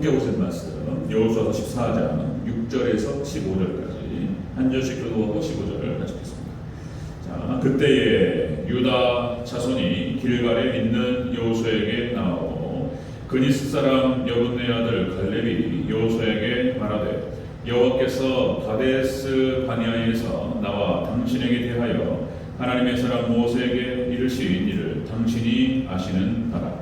함께 보실 말씀 여호수아서 14장 6절에서 15절까지 한 절씩 교도하고 15절을 같이 읽겠습니다. 자, 그때에 유다 자손이 길갈에 있는 여호수아에게 나오고 그니스 사람 여분네 아들 갈렙이 여호수아에게 말하되 여호와께서 가데스 바니아에서 나와 당신에게 대하여 하나님의 사람 모세에게 이르신 일을 당신이 아시는 바라.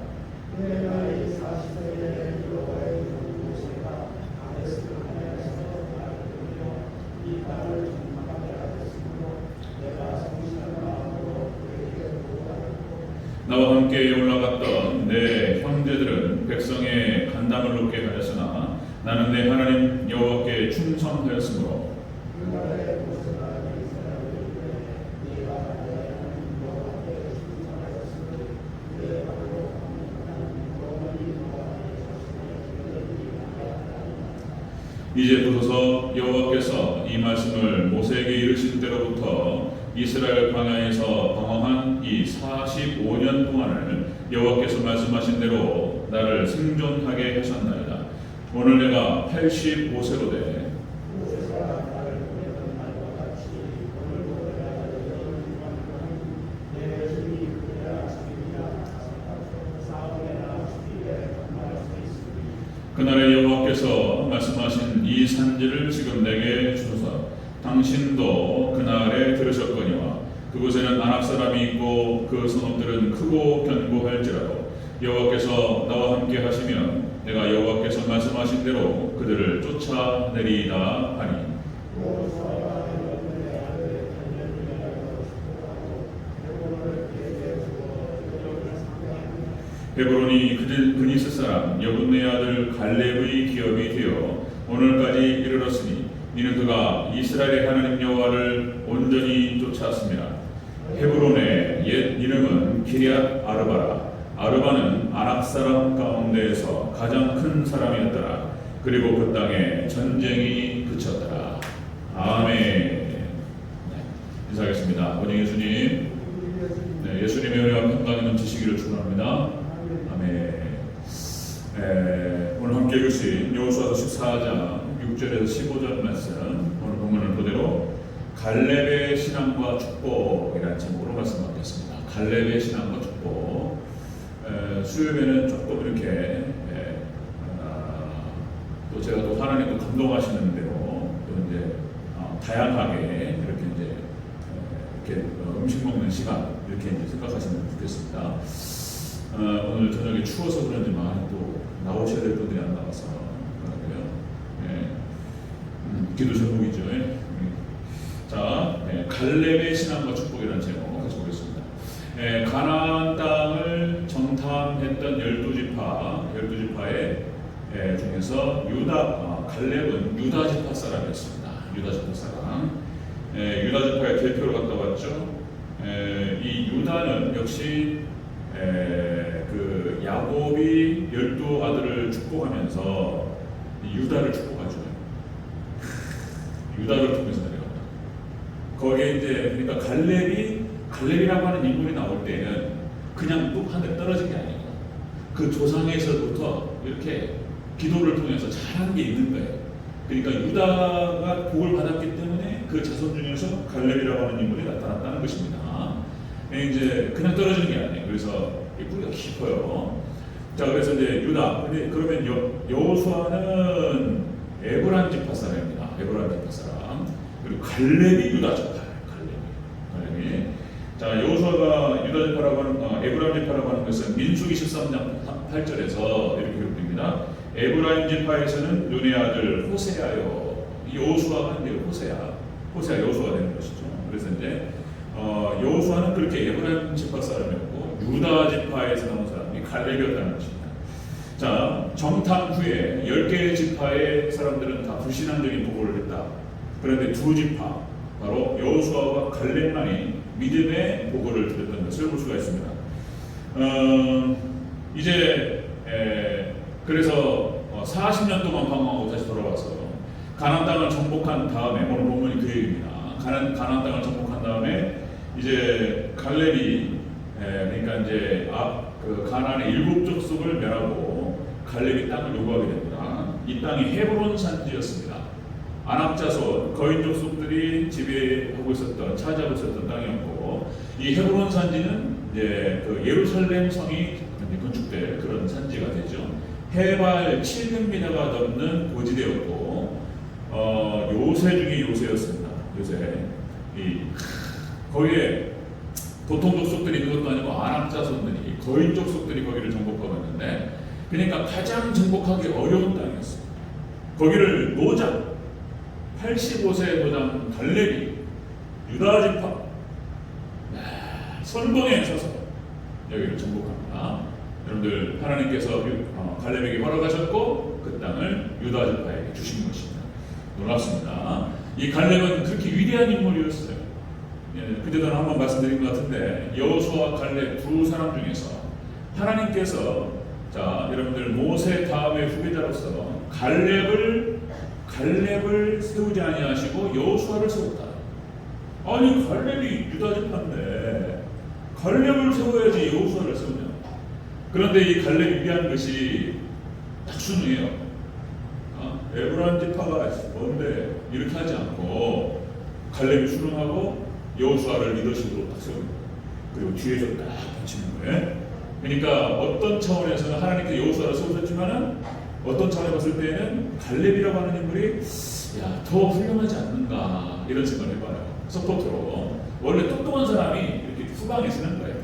나와 함께 올라갔던 내 형제들은 백성의 간담을 높게 하였으나 나는 내 하나님 여호와께 충성하였으므로 이제 보소서 여호와께서 이 말씀을 모세에게 이르신 때로부터 이스라엘 광야에서 방황한 이 45년 동안을 여호와께서 말씀하신 대로 나를 생존하게 하셨나이다. 오늘 내가 85세로 돼 그날에 여호와께서 말씀하신 이 산지를 지금 내게 주소서. 당신도 그날에 들으셨거니와 그곳에는 아낙 사람이 있고 그 성읍들은 크고 견고할지라도 여호와께서 나와 함께 하시면 내가 여호와께서 말씀하신 대로 그들을 쫓아내리이다 하니 헤브론이 그니스 사람 여분네 아들 갈렙의 기업이 되어 오늘까지 이르렀으니 이는 그가 이스라엘의 하나님 여호와를 온전히 쫓았습니다. 헤브론의 옛 이름은 기럇 아르바라. 아르바는 아낙 사람 가운데에서 가장 큰 사람이었더라. 그리고 그 땅에 전쟁이 그쳤더라. 아멘. 네, 인사하겠습니다. 원영 예수님, 네, 예수님의 은혜와 평강이 넘치시기를 축원합니다. 아멘. 오늘 함께 읽으신 여호수아서 14장 6절에서 15절 말씀, 오늘 본문은 그대로 갈렙의 신앙과 축복이라는 제목으로 말씀 받겠습니다. 갈렙의 신앙과 축복. 수요일에는 조금 이렇게 또 제가 또 하나님도 감동하시는 대로 또 이제 다양하게 이렇게 이제 이렇게 음식 먹는 시간 이렇게 이제 생각하시면 좋겠습니다. 오늘 저녁에 추워서 그런지 많이 또 나오셔야 될 분들이 안 나와서 그러고요. 기도 제목이죠. 자, 갈렙의 신앙과 축복이라는 제목 같이 보겠습니다. 가나안 땅을 정탐했던 12지파의 중에서 갈렙은 유다 지파 사람이었습니다. 유다 지파 사람. 유다 지파의 대표로 갔다 왔죠. 이 유다는 역시 그 야곱이 12아들을 축복하면서 유다를 축복하죠. 유다를 통해서 내려간다. 거기에 이제 그러니까 갈렙이라고 하는 인물이 나올 때는 그냥 뚝 하늘에 떨어진 게 아니고 그 조상에서부터 이렇게 기도를 통해서 잘한 게 있는 거예요. 그러니까 유다가 복을 받았기 때문에 그 자손 중에서 갈렙이라고 하는 인물이 나타났다는 것입니다. 이제 그냥 떨어지는 게 아니에요. 그래서 뿌리가 깊어요. 자, 그래서 이제 유다. 근데 그러면 여호수아는 에브라임 지파 사람입니다. 에브라임 지파 사람. 그리고 갈렙이 유다 지파예요. 갈렙이. 자, 여호수아가 유다 지파라고 하는 에브라임 지파라고 하는 것은 민수기 13장 8절에서 이렇게 기록됩니다. 에브라임 지파에서는 눈의 아들 호세아요. 여호수아가 이제 호세아 여호수아가 되는 것이죠. 그래서 이제 여호수아는 그렇게 에브라임 지파 사람이었고 유다 지파에서 나온 사람이 갈렙이었다는 것입니다. 자, 정탐 후에 10개의 지파의 사람들은 다 불신앙적인 보고를 했다. 그런데 두 지파, 바로 여호수아와 갈렙만이 믿음의 보고를 드렸던 것을 볼 수가 있습니다. 그래서 40년 동안 방황하고 다시 돌아와서 가나안 땅을 정복한 다음에, 오늘 본문이 그 얘기입니다. 가나안 땅을 정복한 다음에 이제 갈렙이 그러니까 이제 그 가나안의 7족속을 멸하고 갈렙이 땅을 요구하게 됩니다. 이 땅이 헤브론 산지였습니다. 아낙자손 거인 족속들이 지배하고 있었던 차지하고 있었던 땅이었고, 이 헤브론 산지는 이제 그 예루살렘 성이 건축될 그런 산지가 되죠. 해발 700m가 넘는 고지대였고, 요새 중에 요새였습니다. 요새 거기에 보통 족속들이 있는 것도 아니고 아낙자손들이 거인 족속들이 거기를 정복하고 있는데, 그러니까 가장 정복하기 어려운 땅이었어요. 거기를 노장 85세 노장 갈렙이 유다 지파 선봉에 서서 여기를 정복합니다. 여러분들, 하나님께서 갈렙에게 허락하셨고 그 땅을 유다 지파에게 주신 것입니다. 놀랍습니다. 이 갈렙은 그렇게 위대한 인물이었어요. 그때도 한번 말씀드린 것 같은데, 여호수아와 갈렙 두 사람 중에서 하나님께서, 자, 여러분들, 모세 다음의 후계자로서 갈렙을 세우지 아니하시고 여호수아를 세웠다. 아니, 갈렙이 유다 지파인데 갈렙을 세워야지 여호수아를 세우냐. 그런데 이 갈렙이 위한 것이 딱 순이에요. 에브라임 지파가 뭔데 이렇게 하지 않고 갈렙이 순응하고 여호수아를 리더십으로 딱 세웁니다. 그리고 뒤에서 딱 받치는 거예요. 그러니까 어떤 차원에서는 하나님께 여호수아를 세우셨지만은 어떤 차원에 봤을 때는 갈렙이라고 하는 인물이 더 훌륭하지 않는가 이런 생각을 해봐요. 서포터로. 원래 똑똑한 사람이 이렇게 후방에 서는 거예요.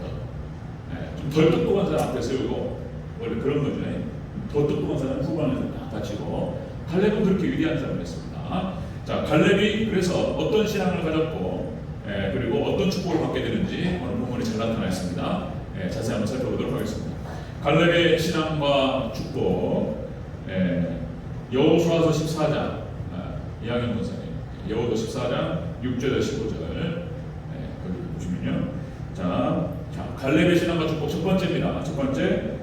좀 덜 똑똑한 사람 앞에 세우고, 원래 그런 거죠. 더 똑똑한 사람은 후방에서 딱 받치고, 갈렙은 그렇게 위대한 사람이었습니다. 자, 갈렙이 그래서 어떤 신앙을 가졌고, 그리고 어떤 축복을 받게 되는지 오늘 본문이 잘 나타나 있습니다. 자세히 한번 살펴보도록 하겠습니다. 갈렙의 신앙과 축복, 여호수아서 14장, 이학년 권사님, 여호수아 14장 6절에서 15절, 거기 보시면요. 자, 갈렙의 신앙과 축복 첫 번째입니다. 첫 번째,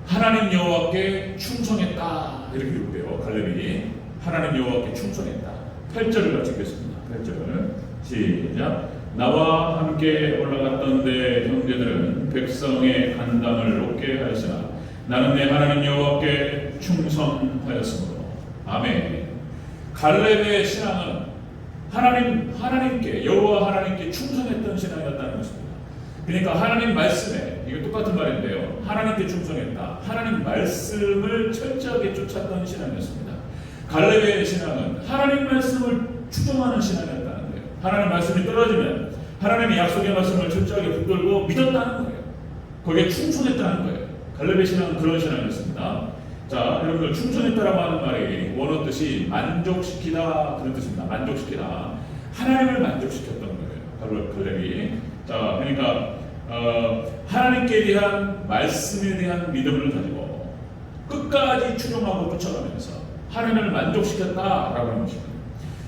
하나님 여호와께 충성했다, 이렇게 기록돼요. 갈렙이 하나님 여호와께 충성했다. 8절을 같이 읽겠습니다. 8절 시작. 나와 함께 올라갔던 내 형제들은 백성의 간담을 높게 하였으나 나는 내 하나님 여호와께 충성하였으므로. 아멘. 갈렙의 신앙은 하나님께, 여호와 하나님께 충성했던 신앙이었다는 것입니다. 그러니까 하나님 말씀에, 이게 똑같은 말인데요, 하나님께 충성했다, 하나님 말씀을 철저하게 쫓았던 신앙이었습니다. 갈렙의 신앙은 하나님 말씀을 추종하는 신앙이었다는 거예요. 하나님 말씀이 떨어지면 하나님의 약속의 말씀을 철저하게 붙들고 믿었다는 거예요. 거기에 충성했다는 거예요. 갈렙의 신앙은 그런 신앙이었습니다. 자, 여러분들, 충성했다라고 하는 말이 원어 뜻이 만족시키다, 그런 뜻입니다. 만족시키다. 하나님을 만족시켰던 거예요. 갈렙이. 자, 그러니까 하나님께 대한 말씀에 대한 믿음을 가지고 끝까지 추종하고 쫓아가면서 하나님을 만족시켰다라고 하는 것입니다.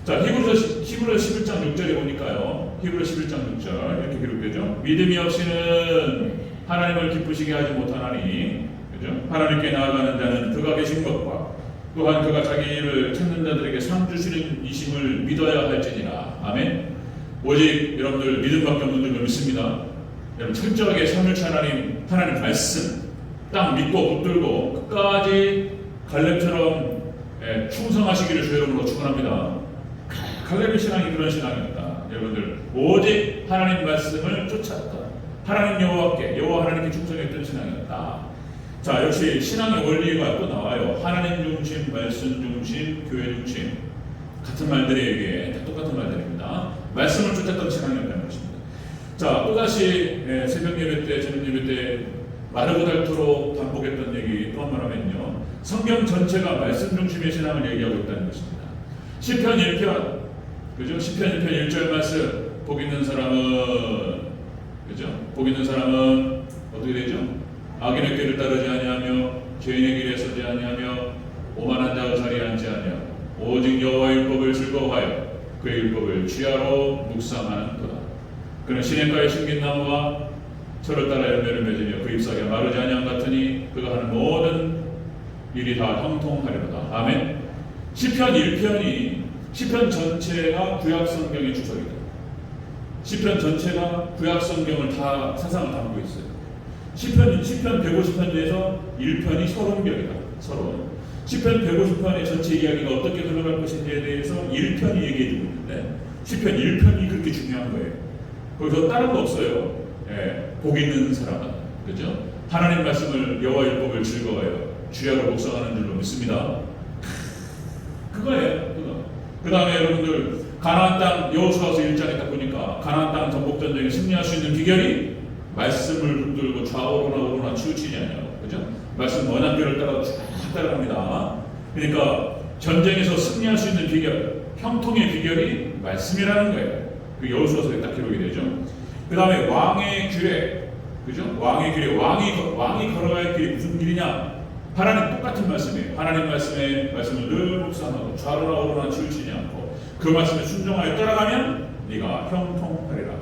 자, 히브리서 11장 6절에 보니까요, 히브리서 11장 6절 이렇게 기록되죠. 믿음이 없이는 하나님을 기쁘시게 하지 못하나니, 그죠? 하나님께 나아가는 자는 그가 계신 것과 또한 그가 자기를 찾는 자들에게 상 주시는 이심을 믿어야 할지니라. 아멘. 오직 여러분들 믿음밖에 없는 줄 믿습니다. 여러분, 철저하게 삼일체 하나님 말씀 딱 믿고 붙들고 끝까지 갈렙처럼 충성하시기를 주 여러분으로 축원합니다. 갈렙의 신앙이 그런 신앙이었다. 여러분들, 오직 하나님 말씀을 쫓았다. 하나님 여호와께, 여호와 하나님께 충성했던 신앙이었다. 자, 역시 신앙의 원리가 또 나와요. 하나님 중심, 말씀 중심, 교회 중심. 같은 말들에게 다 똑같은 말들입니다. 말씀을 쫓았던 신앙이었다는 것입니다. 자, 또다시 새벽 예배 때, 저녁 예배 때 마르고 닳도록 반복했던 얘기 또 한 번 하면요, 성경 전체가 말씀 중심의 신앙을 얘기하고 있다는 것입니다. 시편 1편, 그죠? 시편 1편 1절 말씀, 복 있는 사람은, 그죠? 복 있는 사람은 어떻게 되죠? 악인의 길을 따르지 아니하며 죄인의 길에 서지 아니하며 오만한 자의 자리에 앉지 아니하며 오직 여호와의 율법을 즐거워하여 그의 율법을 주야로 묵상하는도다. 그는 시냇가에 심긴 나무와 철을 따라 열매를 맺으며 그 잎사귀가 마르지 아니함 같으니 그가 하는 모든 일이 다 형통하리로다. 아멘. 시편 1편이, 시편 전체가 구약 성경의 주석이다. 시편 전체가 구약 성경을 다 사상을 담고 있어요. 시편 150편 중에서 1편이 서론격이다. 서론. 시편 150편의 전체 이야기가 어떻게 흘러갈 것인지에 대해서 1편이 얘기해주고 있는데 시편 1편이 그렇게 중요한 거예요. 거기서 다른 거 없어요. 예, 복 있는 사람은, 그죠? 하나님 말씀을 여호와 율법을 즐거워요. 주야로 묵상하는 줄로 믿습니다. 그거예요. 그거. 그 다음에 여러분들 가나안 땅 여호수아서 1장에 딱 보니까 가나안 땅 전복 전쟁에 승리할 수 있는 비결이 말씀을 붙들고 좌우로나 우로나 치우치지 않아요. 그죠? 말씀 언약궤를 따라 쭉 따라갑니다. 그러니까 전쟁에서 승리할 수 있는 비결, 형통의 비결이 말씀이라는 거예요. 그 여호수아서에 딱 기록이 되죠. 그 다음에 왕의 규례, 그죠? 왕의 규례, 왕이 걸어갈 길이 무슨 길이냐? 하나님 똑같은 말씀이에요. 하나님 말씀을 늘 묵상하고 좌로나 우로나 치우치지 않고 그 말씀에 순종하여 따라가면 네가 형통하리라.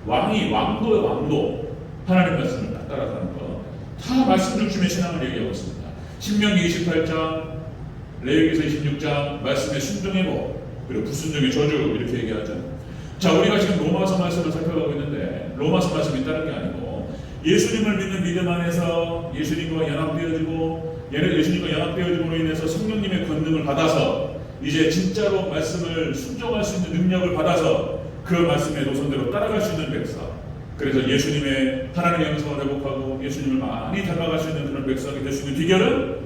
왕도 하나님 말씀을 딱 따라가는 거. 다 말씀 중심의 신앙을 얘기하고 있습니다. 신명기 28장, 레위기서 26장 말씀의 순종의 법, 그리고 불순종의 저주 이렇게 얘기하죠. 자, 우리가 지금 로마서 말씀을 살펴가고 있는데 로마서 말씀이 다른 게 아니고 예수님을 믿는 믿음 안에서 예수님과 연합되어짐으로 인해서 성령님의 권능을 받아서 이제 진짜로 말씀을 순종할 수 있는 능력을 받아서 그 말씀의 노선대로 따라갈 수 있는 백성. 그래서 예수님의 하나님의 영성을 회복하고 예수님을 많이 닮아갈 수 있는 그런 백성이 될 수 있는 비결은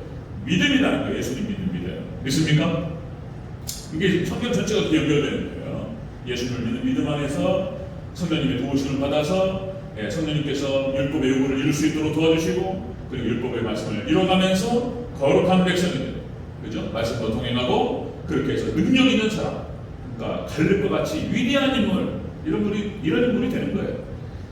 믿음이라는 거예요. 예수님 믿는 믿음. 믿습니까? 이게 성경 전체가 연결되는 거예요. 예수님을 믿는 믿음 안에서 성령님의 도우심을 받아서 성령님께서 율법의 요구를 이룰 수 있도록 도와주시고 그리고 율법의 말씀을 이뤄가면서 거룩한 백성이 돼요. 그죠? 말씀과 동행하고 그렇게 해서 능력 있는 사람, 그러니까 갈렙과 같이 위대한 인물, 이런 인물이 되는 거예요.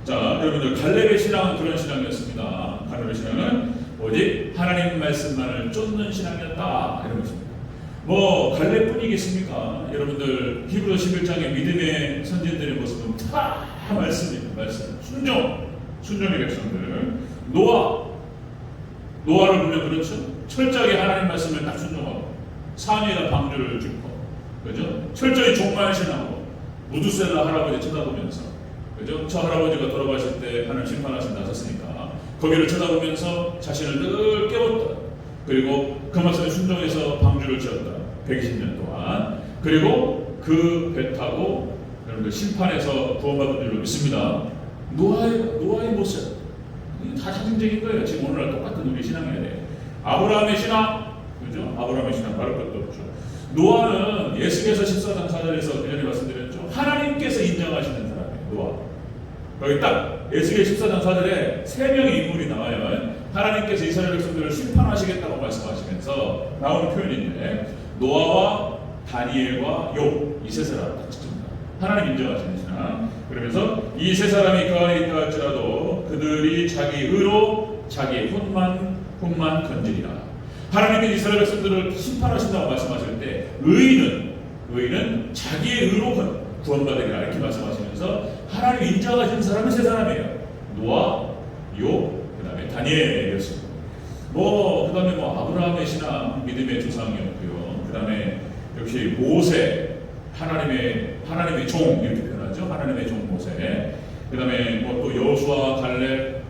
자, 여러분들 갈렙의 신앙은 그런 신앙이었습니다. 갈렙의 신앙은 오직 하나님 말씀만을 쫓는 신앙이었다 이런 것입니다. 뭐 갈렙뿐이겠습니까? 여러분들 히브리서 11장의 믿음의 선진들의 모습은 다 말씀입니다. 말씀, 순종의 백성들. 노아를 보면 그렇죠. 철저하게 하나님 말씀을 딱 순종하고 산 위에다 방주를 짓고, 그죠? 철저히 종말 신하고 무두셀라 할아버지 쳐다보면서, 그죠? 저 할아버지가 돌아가실 때 하나님 심판하신다 하셨으니까 거기를 쳐다보면서 자신을 늘 깨웠다. 그리고 그 말씀에 순종해서 방주를 지었다. 120년 동안. 그리고 그 배 타고 여러분들 심판에서 구원받은 줄로 믿습니다. 노아의 모습, 이게 다 상징적인 거예요. 지금 오늘날 똑같은 우리 신앙이어야 돼요. 아브라함의 신앙, 그죠? 아브라함의 신앙 바로 것도 없죠. 노아는 예수께서 14장 4절에서 그전에 말씀드렸죠. 하나님께서 인정하시는 사람이에요. 노아. 여기 딱 예수의 14장 4절에 세 명의 인물이 나와요. 하나님께서 이스라엘 백성들을 심판하시겠다고 말씀하시면서 나오는 표현인데 노아와 다니엘과 욥 이 세 사람 딱 찍습니다. 하나님 인정하시는 신앙. 그러면서 이 세 사람이 그 안에 있다 할지라도 그들이 자기 의로 자기 혼만 건지리라. 하나님께서 이스라엘 백성들을 심판하신다고 말씀하실 때 의인은 자기의 의로 구원받으리라 이렇게 말씀하시면서 하나님 인정하시는 사람은 세 사람이에요. 노아, 욥, 그 다음에 다니엘이었습니다. 그 다음에 아브라함의 신앙, 믿음의 조상이었고요. 그 다음에 역시 모세, 하나님의 종 이렇게 표현하죠. 하나님의 종 모세. 그 다음에 또 여호수아, 갈렙,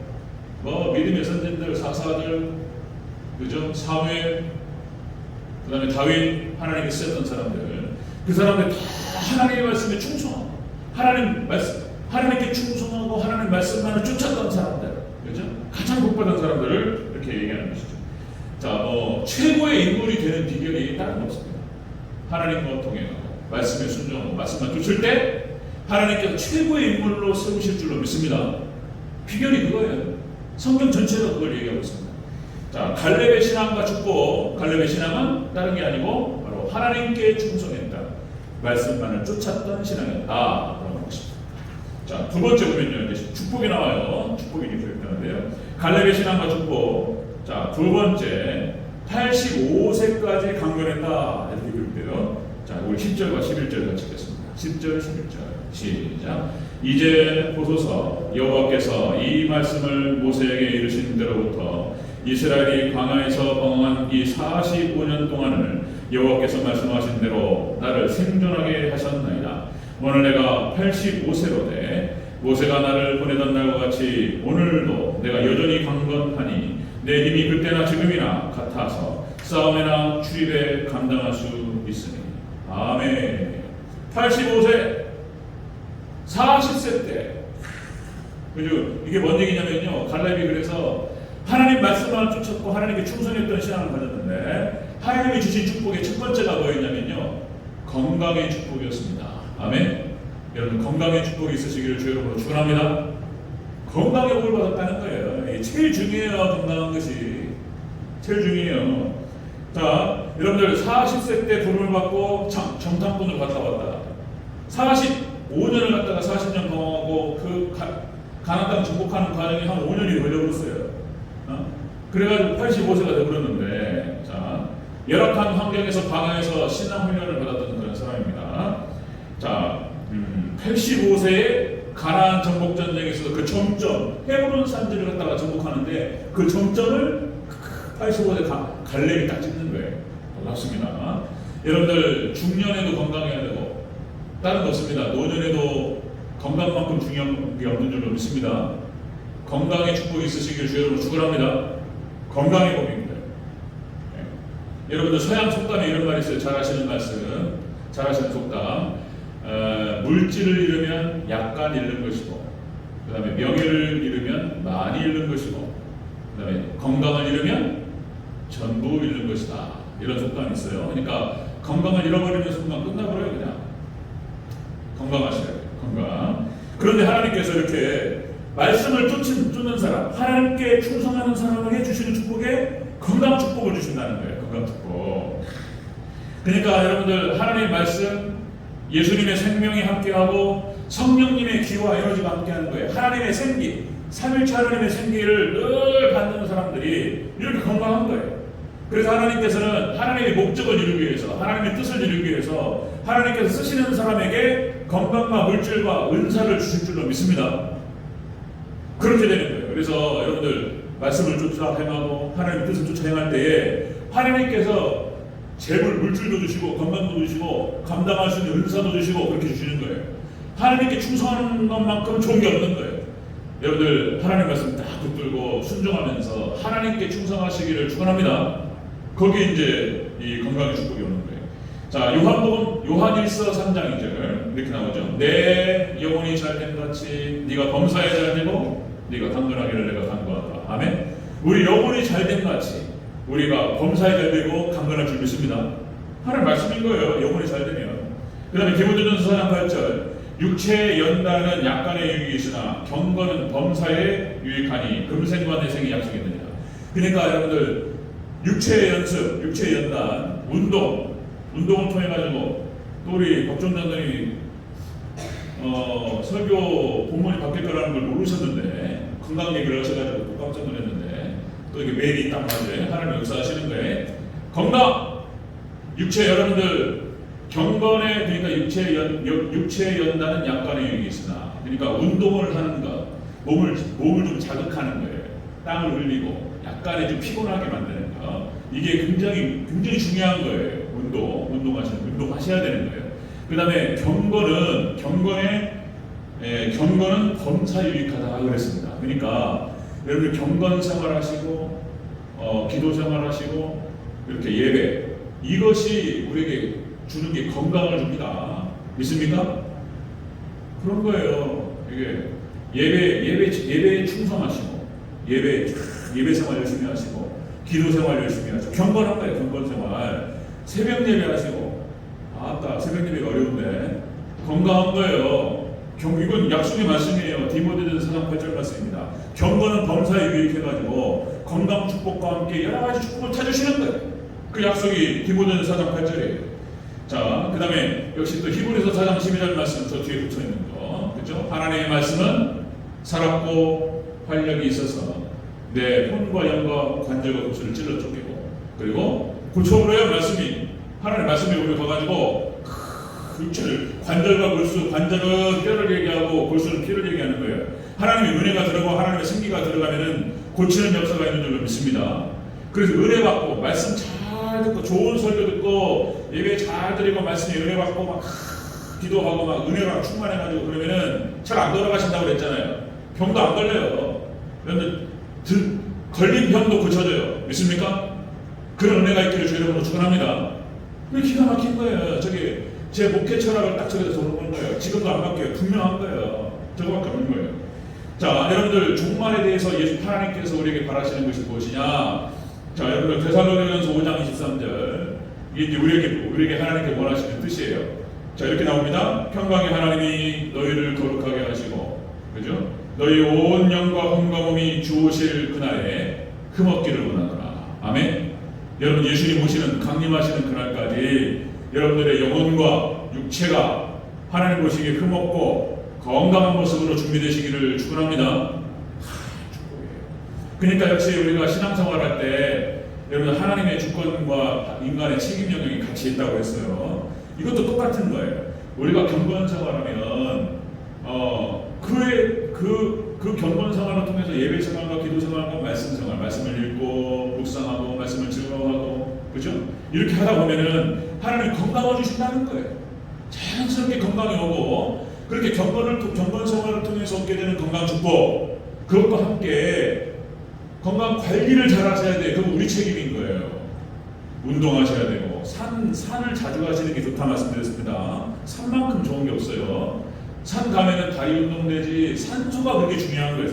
믿음의 선진들, 사사들, 그죠? 사무엘, 그 다음에 다윗, 하나님이 쓰였던 사람들. 그 사람들 다 하나님의 말씀에 충성하고 하나님께 충성하고 하나님 말씀만을 쫓았던 사람들, 그죠? 가장 복받은 사람들을 이렇게 얘기하는 것이죠. 자, 최고의 인물이 되는 비결이 다른 거 없습니다. 하나님과 동행하고 말씀에 순종하고 말씀만 쫓을 때 하나님께서 최고의 인물로 세우실 줄로 믿습니다. 비결이 그거예요. 성경 전체가 그걸 얘기하고 있습니다. 자, 갈렙의 신앙과 축복, 갈렙의 신앙은 다른 게 아니고 바로 하나님께 충성했다. 말씀만을 쫓았던 신앙이었다. 그런 것입니다. 자, 두 번째 보면요, 이제 축복이 나와요. 축복이 기록되는데요. 갈렙의 신앙과 축복. 자, 두 번째, 85세까지 강건했다. 이렇게 기록돼요. 자, 우리 10절과 11절 같이 읽겠습니다. 10절, 11절. 시작. 이제 보소서 여호와께서 이 말씀을 모세에게 이르신 대로부터 이스라엘이 광야에서 방황한 이 45년 동안을 여호와께서 말씀하신 대로 나를 생존하게 하셨나이다. 오늘 내가 85세로 돼 모세가 나를 보내던 날과 같이 오늘도 내가 여전히 강건하니 내 힘이 그때나 지금이나 같아서 싸움이나 출입에 감당할 수 있으니. 아멘. 85세, 40세 때. 그죠? 이게 뭔 얘기냐면요. 갈렙이 그래서 하나님 말씀만 쫓았고 하나님께 충성했던 신앙을 가졌는데 하나님이 주신 축복의 첫 번째가 뭐였냐면요. 건강의 축복이었습니다. 아멘. 여러분 건강의 축복이 있으시기를 주 이름으로 축원합니다. 건강의 복을 받았다는 거예요. 이게 제일 중요해요. 건강한 것이 제일 중요해요. 자, 여러분들 40세 때 부름을 받고 정탐꾼을 갔다 왔다. 45년을 갔다가 40년 경험하고 그 가나안 땅 정복하는 과정이 한 5년이 걸려버렸어요. 그래가지고 85세가 되버렸는데, 자, 열악한 환경에서 방황해서 신앙 훈련을 받았던 그런 사람입니다. 자, 85세에 가나안 정복 전쟁에서 그 정점, 헤브론 산지를 갖다가 정복하는데 그 정점을 85세 갈렙이 딱 찍는 거예요. 반갑습니다. 여러분들 중년에도 건강해야 되고 다른 거 없습니다. 노년에도 건강만큼 중요한 게 없는 줄로 믿습니다. 건강의 축복이 있으시길 주 여러분 축원합니다. 건강의 복입니다. 네. 여러분들 서양 속담에 이런 말이 있어요. 잘 아시는 말씀, 잘 아시는 속담. 물질을 잃으면 약간 잃는 것이고, 그 다음에 명예를 잃으면 많이 잃는 것이고, 그 다음에 건강을 잃으면 전부 잃는 것이다. 이런 속담이 있어요. 그러니까 건강을 잃어버리면 순간 끝나버려요. 그냥 건강하셔야 돼요. 건강. 그런데 하나님께서 이렇게 말씀을 쫓는 사람, 하나님께 충성하는 사람에게 주시는 축복에 건강 축복을 주신다는 거예요. 건강 축복. 그러니까 여러분들 하나님의 말씀, 예수님의 생명이 함께하고 성령님의 기와 에너지가 함께하는 거예요. 하나님의 생기, 삼일체 하나님의 생기를 늘 받는 사람들이 이렇게 건강한 거예요. 그래서 하나님께서는 하나님의 목적을 이루기 위해서, 하나님의 뜻을 이루기 위해서 하나님께서 쓰시는 사람에게 건강과 물질과 은사를 주실 줄로 믿습니다. 그렇게 되는 거예요. 그래서 여러분들 말씀을 쫓아 행하고 하나님의 뜻을 쫓아 행할 때에 하나님께서 재물, 물질도 주시고 건강도 주시고 감당할 수 있는 은사도 주시고 그렇게 주시는 거예요. 하나님께 충성하는 것만큼 좋은 게 없는 거예요. 여러분들 하나님 말씀 딱 붙들고 순종하면서 하나님께 충성하시기를 축원합니다. 거기에 이제 이 건강의 축복이 오는 거예요. 자, 요한복음 요한일서 3장 2절 이렇게 나오죠. 내 영혼이 잘된 같이 네가 범사에 잘되고 네가 강건하기를 내가 간구하다. 아멘. 우리 영혼이 잘된 같이 우리가 범사에 잘되고 강건할 줄 믿습니다. 하나님 말씀인 거예요. 영혼이 잘되면. 그 다음에 디모데전서 4장 8절 육체의 연단은 약간의 유익이 있으나 경건은 범사에 유익하니 금생과 내생이 약속이느니라. 그러니까 여러분들 육체의 연습, 육체의 연단, 운동을 통해 가지고 또 우리 박종 장관님이 설교 본문이 바뀔 거라는 걸 모르셨는데 건강 얘기를 하셔가지고 또 깜짝 놀랐는데 또 이게 매일이 딱 맞아요. 하나님 역사하시는 거예요. 건강, 육체 여러분들 경건에 그러니까 육체의 연단은 약간의 유익이 있으나 그러니까 운동을 하는 것, 몸을 좀 자극하는 거예요. 땀을 흘리고 약간의 좀 피곤하게 만드는 거. 이게 굉장히 중요한 거예요. 운동하셔야 되는 거예요. 그 다음에 경건은 범사유익하다 그랬습니다. 그러니까 여러분 경건 생활하시고 기도 생활하시고 이렇게 예배 이것이 우리에게 주는 게 건강을 줍니다. 믿습니까? 그런 거예요. 이게 예배에 충성하시고 예배 생활 열심히 하시고 기도 생활 열심히 하시고 경건한 거예요. 경건 생활 새벽 예배 하시고 새벽 예배가 어려운데 건강한 거예요. 이건 약속의 말씀이에요. 디모데전서 4장 8절 말씀입니다. 경건은 범사에 유익해가지고 건강 축복과 함께 여러 가지 축복을 찾으시는 거예요. 그 약속이 디모데전서 4장 8절이에요. 자, 그 다음에 역시 또 히브리서 4장 12절 말씀 저 뒤에 붙어 있는 거, 그렇죠? 하나님의 말씀은 살았고 활력이 있어서 내 혼과 영과 관절과骨을 찔러 쪼개고 그리고 고쳐버려요. 말씀이 하나님의 말씀이 우리가 가가지고 육체를 관절과 골수, 관절은 뼈를 얘기하고 골수는 피를 얘기하는 거예요. 하나님의 은혜가 들어가고 하나님의 생기가 들어가면은 고치는 역사가 있는 줄로 믿습니다. 그래서 은혜 받고 말씀 잘 듣고 좋은 설교 듣고 예배 잘 드리고 말씀에 은혜 받고 막 기도하고 막 은혜가 충만해가지고 그러면은 잘 안 돌아가신다고 그랬잖아요. 병도 안 걸려요. 그런데 걸린 병도 고쳐져요. 믿습니까? 그런 은혜가 있기를 주 이름으로 축원합니다. 기가 막힌 거예요. 저게 제 목회 철학을 딱 저기서 적어놓은 거예요. 지금도 안 바뀌어요. 분명한 거예요. 저거밖에 없는 거예요. 자, 여러분들 종말에 대해서 예수 하나님께서 우리에게 바라시는 것이 무엇이냐? 자, 여러분들 데살로니가전서 5장 23절, 이게 이제 우리에게 하나님께 원하시는 뜻이에요. 자, 이렇게 나옵니다. 평강의 하나님이 너희를 거룩하게 하시고, 그죠? 너희 온 영과 혼과 몸이 주오실 그날에 흠없기를 원하노라. 아멘. 여러분, 예수님 오시는 강림하시는 그날까지 여러분들의 영혼과 육체가 하나님 보시기에 흠없고 건강한 모습으로 준비되시기를 축원합니다. 그러니까 역시 우리가 신앙생활할 때 여러분 하나님의 주권과 인간의 책임 영역이 같이 있다고 했어요. 이것도 똑같은 거예요. 우리가 경건 생활하면 그 경건 생활을 통해서 예배 생활과 기도 생활과 말씀 생활, 말씀을 읽고 묵상하고 말씀을 증거하고, 그죠? 이렇게 하다 보면은 하나님 건강을 주신다는 거예요. 자연스럽게 건강이 오고, 그렇게 경건 생활을 통해서 얻게 되는 건강 축복, 그것과 함께 건강 관리를 잘 하셔야 돼요. 그건 우리 책임인 거예요. 운동하셔야 되고, 산을 자주 가시는 게 좋다 말씀드렸습니다. 산만큼 좋은 게 없어요. 산 가면은 다리 운동되지, 산소가 그렇게 중요한 거예요.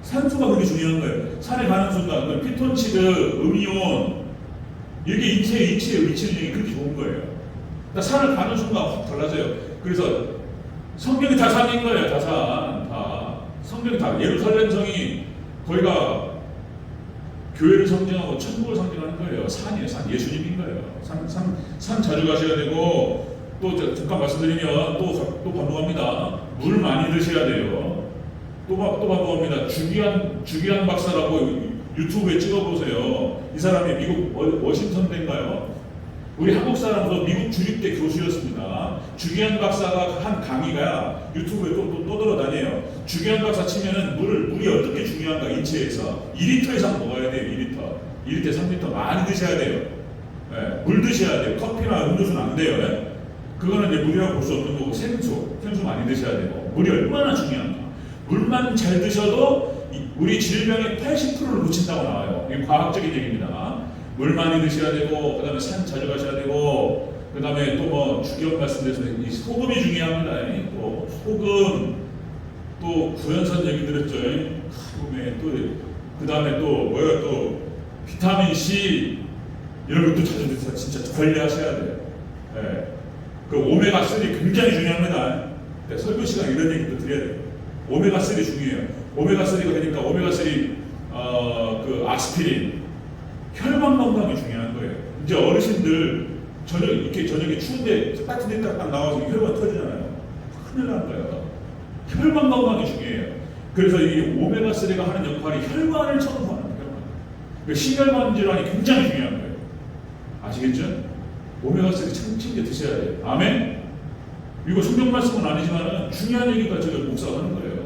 산소가 그렇게 중요한 거예요. 산에 가는 순간 피톤치드, 음이온, 이게 인체의 위치력이 그렇게 좋은 거예요. 그러니까 산을 가는 순간 확 달라져요. 그래서 성경이 다 산인 거예요. 다 성경이 다. 예루살렘 성이 거기가 교회를 상징하고 천국을 상징하는 거예요. 산이에요. 산. 예수님인 거예요. 산 자주 가셔야 되고, 또 잠깐 말씀드리면 또 반복합니다. 물 많이 드셔야 돼요. 또 반복합니다. 주기한 박사라고 유튜브에 찍어보세요. 이 사람이 미국 워싱턴대인가요? 우리 한국 사람으로 미국 주립대 교수였습니다. 주기한 박사가 한 강의가 유튜브에 또 돌아다녀요. 주기한 박사 치면은 물이 어떻게 중요한가 인체에서 2리터 이상 먹어야 돼요. 2리터 3리터 많이 드셔야 돼요. 네, 물 드셔야 돼요. 커피나 음료수는 안 돼요. 네? 그거는 이제 물이라고 볼 수 없는 거고, 생수 많이 드셔야 되고, 물이 얼마나 중요한가. 물만 잘 드셔도 우리 질병의 80%를 고친다고 나와요. 이게 과학적인 얘기입니다. 물 많이 드셔야 되고, 그 다음에 산 자주 가셔야 되고, 그 다음에 또 주기업 말씀드려서 이 소금이 중요합니다. 또 소금, 또 구연산 얘기 들었죠. 소금에 그 다음에 또 비타민 C 이런 것도 자주 드세요. 진짜 관리하셔야 돼요. 네. 그 오메가3 굉장히 중요합니다. 네, 설교 시간 이런 얘기도 드려야 돼요. 오메가3 중요해요. 오메가3가 되니까 오메가3 그 아스피린, 혈관 건강이 중요한 거예요. 이제 어르신들 저녁에 추운데 따뜻한 데 딱 나와서 혈관 터지잖아요. 큰일 난 거예요. 혈관 건강이 중요해요. 그래서 이 오메가3가 하는 역할이 혈관을 청소하는 거예요. 심혈관 질환이 굉장히 중요한 거예요. 아시겠죠? 오메가3 챙겨 드셔야 돼요. 아멘? 이거 성경 말씀은 아니지만 중요한 얘기가 제가 목사가 하는 거예요.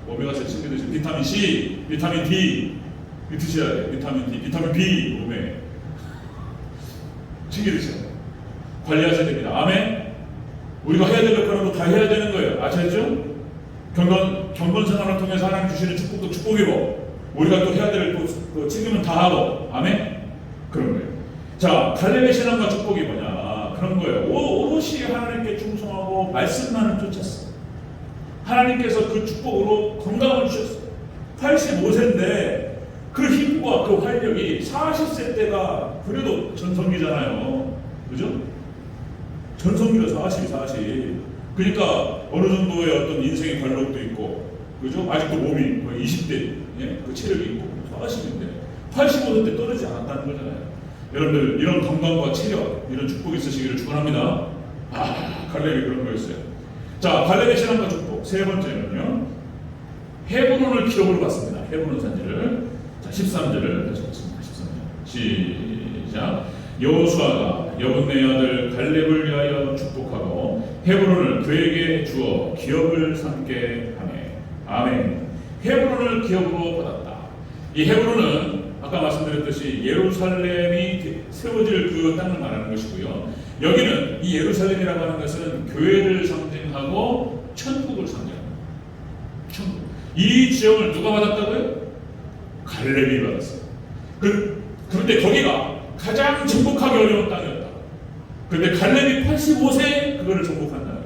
오메가3 챙겨 드시고, 비타민 C, 비타민 D 드셔야 돼요. 비타민 D, 비타민 B, 오메 챙겨 드셔야 돼요. 관리하셔야 됩니다. 아멘? 우리가 해야 될 역할은 다 해야 되는 거예요. 아셨죠? 경건 생활을 통해서 하나님 주시는 축복도 축복이고, 우리가 또 해야 될 책임은 다 하고, 아멘? 그런 거예요. 자, 갈렙의 신앙과 축복이 뭐냐? 그런 거예요. 오롯이 하나님께 충성하고 말씀만을 쫓았어. 하나님께서 그 축복으로 건강을 주셨어. 85세인데 그 힘과 그 활력이 40세 때가 그래도 전성기잖아요. 그죠? 전성기가 40. 그러니까 어느 정도의 어떤 인생의 관록도 있고, 그죠? 아직도 몸이 거의 20대, 그 체력이 있고, 40인데 85세 때 떨어지지 않았다는 거잖아요. 여러분들 이런 건강과 체력, 이런 축복이 있으시기를 축원합니다. 갈렙이 그런 거였어요. 자, 갈렙의 신앙과 축복 세 번째는요, 헤브론을 기업으로 받습니다. 헤브론 산지를. 자, 13절을 다시 보겠습니다. 13절 시작. 여호수아가 여분네 아들 갈렙을 위하여 축복하고 헤브론을 그에게 주어 기업을 삼게 하며. 아멘. 헤브론을 기업으로 받았다. 이 헤브론은 아까 말씀드렸듯이 예루살렘이 세워질 그 땅을 말하는 것이고요. 여기는 이 예루살렘이라고 하는 것은 교회를 상징하고 천국을 상징합니다. 천국. 이 지역을 누가 받았다고요? 갈렙이 받았어요. 그 가장 정복하기 어려운 땅이었다. 근데 갈렙이 85세에 그거를 정복한다.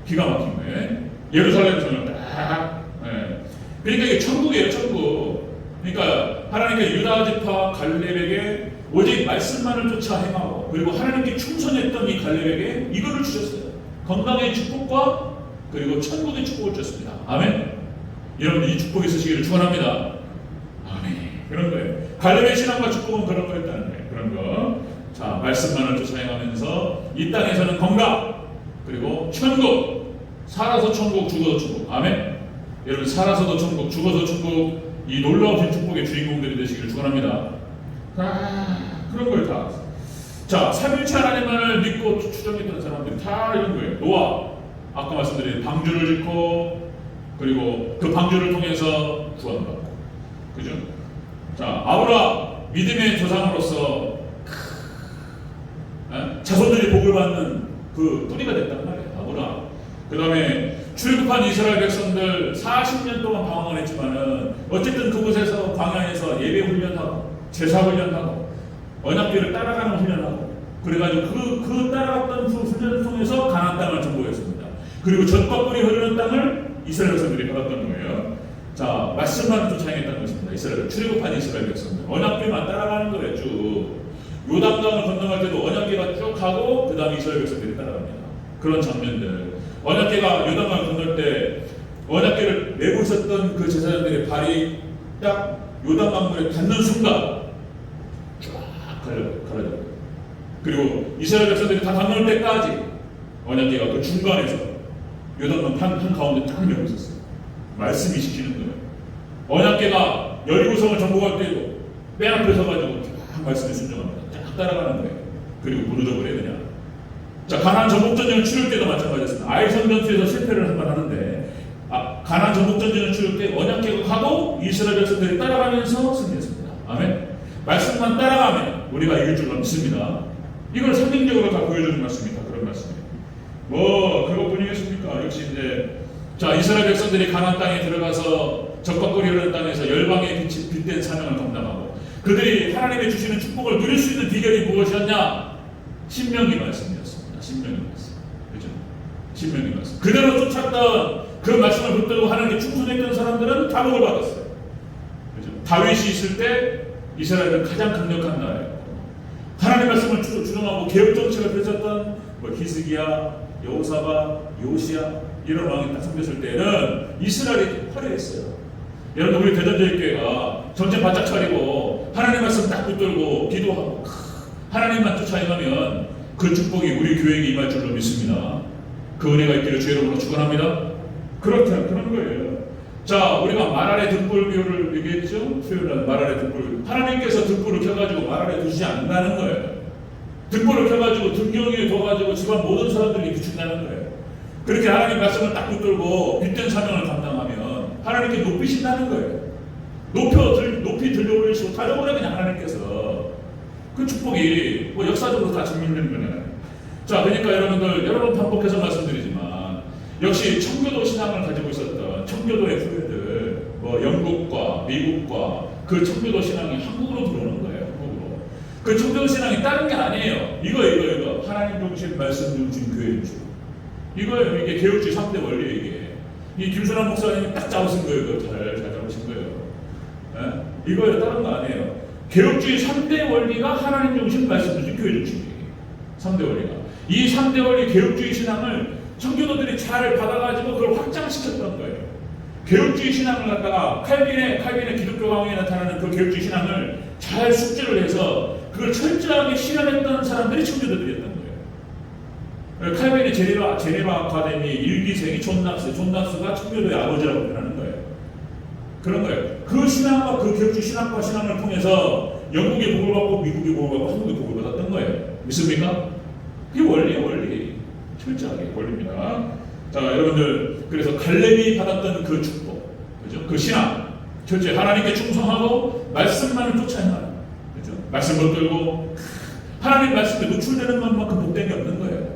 기가 막힌 거예요. 예루살렘 성을 딱. 예. 그러니까 이게 천국이에요, 천국. 그러니까 하나님께 유다 지파 갈렙에게 오직 말씀만을 쫓아 행하고, 그리고 하나님께 충성했던 이 갈렙에게 이거를 주셨어요. 건강의 축복과 그리고 천국의 축복을 주셨습니다. 아멘. 여러분 이 축복이 있으시기를 축원합니다. 아멘. 그런 거예요. 갈렙의 신앙과 축복은 그런 거였다는 거예요. 그런 거. 자, 말씀만을 쫓아 행하면서 이 땅에서는 건강, 그리고 천국, 살아서 천국, 죽어서 천국. 아멘. 여러분 살아서도 천국, 죽어서 천국, 이 놀라우신 축복의 주인공들이 되시기를 축원합니다. 그런 걸 다. 자, 삼일체 하나님만을 믿고 추정했던 사람들이 다 이런 거예요. 노아, 아까 말씀드린 방주를 짓고, 그리고 그 방주를 통해서 구원받고, 그죠? 자, 아브라함 믿음의 조상으로서 자손들이 복을 받는 그 뿌리가 됐단 말이에요. 아브라함. 그 다음에 출국한 이스라엘 백성들 40년 동안 방황을 했지만은 어쨌든 그곳에서 광야에서 예배 훈련하고 제사 훈련하고 언약궤를 따라가는 훈련하고, 그래가지고 그 따라갔던 그 훈련을 통해서 가나안 땅을 정복했습니다. 그리고 젖과 꿀이 흐르는 땅을 이스라엘 백성들이 받았던 거예요. 자, 말씀만 쫓아행했다는 것입니다. 이스라엘 출애굽한 이스라엘 백성들 언약궤만 따라가는 거예요. 쭉 요단강을 건너갈 때도 언약궤가 쭉 가고 그 다음에 이스라엘 백성들이 따라갑니다. 그런 장면들. 언약궤가 요단강을 건널 때 언약궤를 메고 있었던 그 제사장들의 발이 딱 요단강물에 닿는 순간 쫙 가려져요. 그리고 이스라엘 백성들이 다 건널 때까지 언약궤가 그 중간에서 요단강 한 가운데 딱 메고 있었어요. 말씀이 시키는 거예요. 언약궤가 여리고성을 정복할 때도 맨 앞에 서가지고 쫙 말씀에 순종합니다. 쫙 따라가는 거예요. 그리고 무너져 버려요 그냥. 자, 가나안 전복전쟁을 치를 때도 마찬가지였습니다. 아이성 전투에서 실패를 한 번 하는데, 가나안 전복전쟁을 치를 때 언약궤가 가고 이스라엘 백성들이 따라가면서 승리했습니다. 아멘. 말씀만 따라가면 우리가 이길 줄로 믿습니다. 이걸 상징적으로 다 보여주는 말씀입니다. 그런 말씀이에요. 뭐 그것뿐이겠습니까? 역시 이제 자, 이스라엘 백성들이 가나안 땅에 들어가서 적과 꿀이 흐르는 땅에서 열방의 빛된 사명을 감당하고 그들이 하나님의 주시는 축복을 누릴 수 있는 비결이 무엇이었냐? 신명기 말씀이었습니다. 신명기 말씀. 그죠? 신명기 말씀. 그대로 쫓았던 그 말씀을 붙들고 하나님께 충성했던 사람들은 다 복을 받았어요. 그죠? 다윗이 있을 때 이스라엘은 가장 강력한 나라예요. 하나님의 말씀을 주장하고 개혁 정책을 펼쳤던 뭐 히스기야, 여호사밧, 요시야 이런 왕이 딱 섬겼을 때는 이스라엘이 화려했어요. 여러분 우리 대전제일교회가 전체 바짝 차리고 하나님 말씀 딱 붙들고 기도하고 하나님만 쫓아가면 그 축복이 우리 교회에게 임할 줄로 믿습니다. 그 은혜가 있기를 주의 이름으로 축원합니다. 그런 거예요. 자, 우리가 말 아래 등불 비유를 얘기했죠? 수요일날 말 아래 등불. 하나님께서 등불을 켜가지고 말 아래 두시지 않는다는 거예요. 등불을 켜가지고 등경 위에 둬가지고 집안 모든 사람들이 비춘다는 거예요. 그렇게 하나님 말씀을 딱 붙들고 빛된 사명을 감당하면 하나님께 높이신다는 거예요. 높이 들려올리시고 다져버려 그냥 하나님께서. 그 축복이 뭐 역사적으로 다 증명되는 거잖아요. 자, 그러니까 여러분들 여러 번 반복해서 말씀드리지만 역시 청교도 신앙을 가지고 있었던 청교도의 후예들, 뭐 영국과 미국과 그 청교도 신앙이 한국으로 들어오는 거예요. 한국으로. 그 청교도 신앙이 다른 게 아니에요. 이거 하나님 중심, 말씀 중심, 교회 중심. 이거예요. 이게 개혁주의 3대 원리 이게. 이 김순환 목사님이 딱 잡으신 거예요. 잘 잡으신 거예요. 네? 이거예요. 다른 거 아니에요. 개혁주의 3대 원리가 하나님 중심, 말씀 중심, 교회 중심이에요. 3대 원리가. 이 3대 원리 개혁주의 신앙을 청교도들이 잘 받아가지고 그걸 확장시켰던 거예요. 개혁주의 신앙을 갖다가 칼빈의 기독교 강의에 나타나는 그 개혁주의 신앙을 잘 숙지를 해서 그걸 철저하게 실현했던 사람들이 청교도들이었던 거예요. 칼빈의 제네바 아카데미 일기생이 존 낙스가 청교도의 아버지라고 표현하는 거예요. 그런 거예요. 그 신앙과 그 개혁주의 신학과 신앙을 통해서 영국의 복을 받고 미국의 복을 받고 한국의 복을 받았던 거예요. 믿습니까? 그게 원리예요, 원리. 철저하게 원리입니다. 자, 여러분들 그래서 갈렙이 받았던 그 축복, 그죠? 그 신앙, 철저히 하나님께 충성하고 말씀만을 쫓아야만, 그죠? 말씀을 들고 하나님 말씀에 노출되는 것만큼 복된 게 없는 거예요.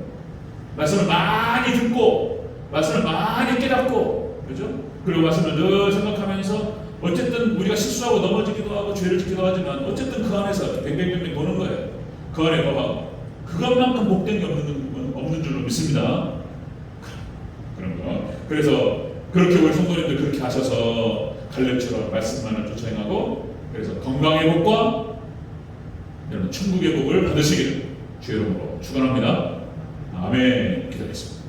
말씀을 많이 듣고, 말씀을 많이 깨닫고, 그죠? 그리고 말씀을 늘 생각하면서 어쨌든 우리가 실수하고 넘어지기도 하고 죄를 짓기도 하지만 어쨌든 그 안에서 뱅뱅뱅뱅 도는 거예요. 그 안에 뭐가 그것만큼 복된 게 없는 줄로 믿습니다. 그런 거. 그래서 그렇게 우리 성도님들 그렇게 하셔서 갈렙처럼 말씀만을 쫓아 행하고 그래서 건강의 복과 여러분 천국의 복을 받으시기를 주의 이름으로 축원합니다. 아멘. 기도하겠습니다.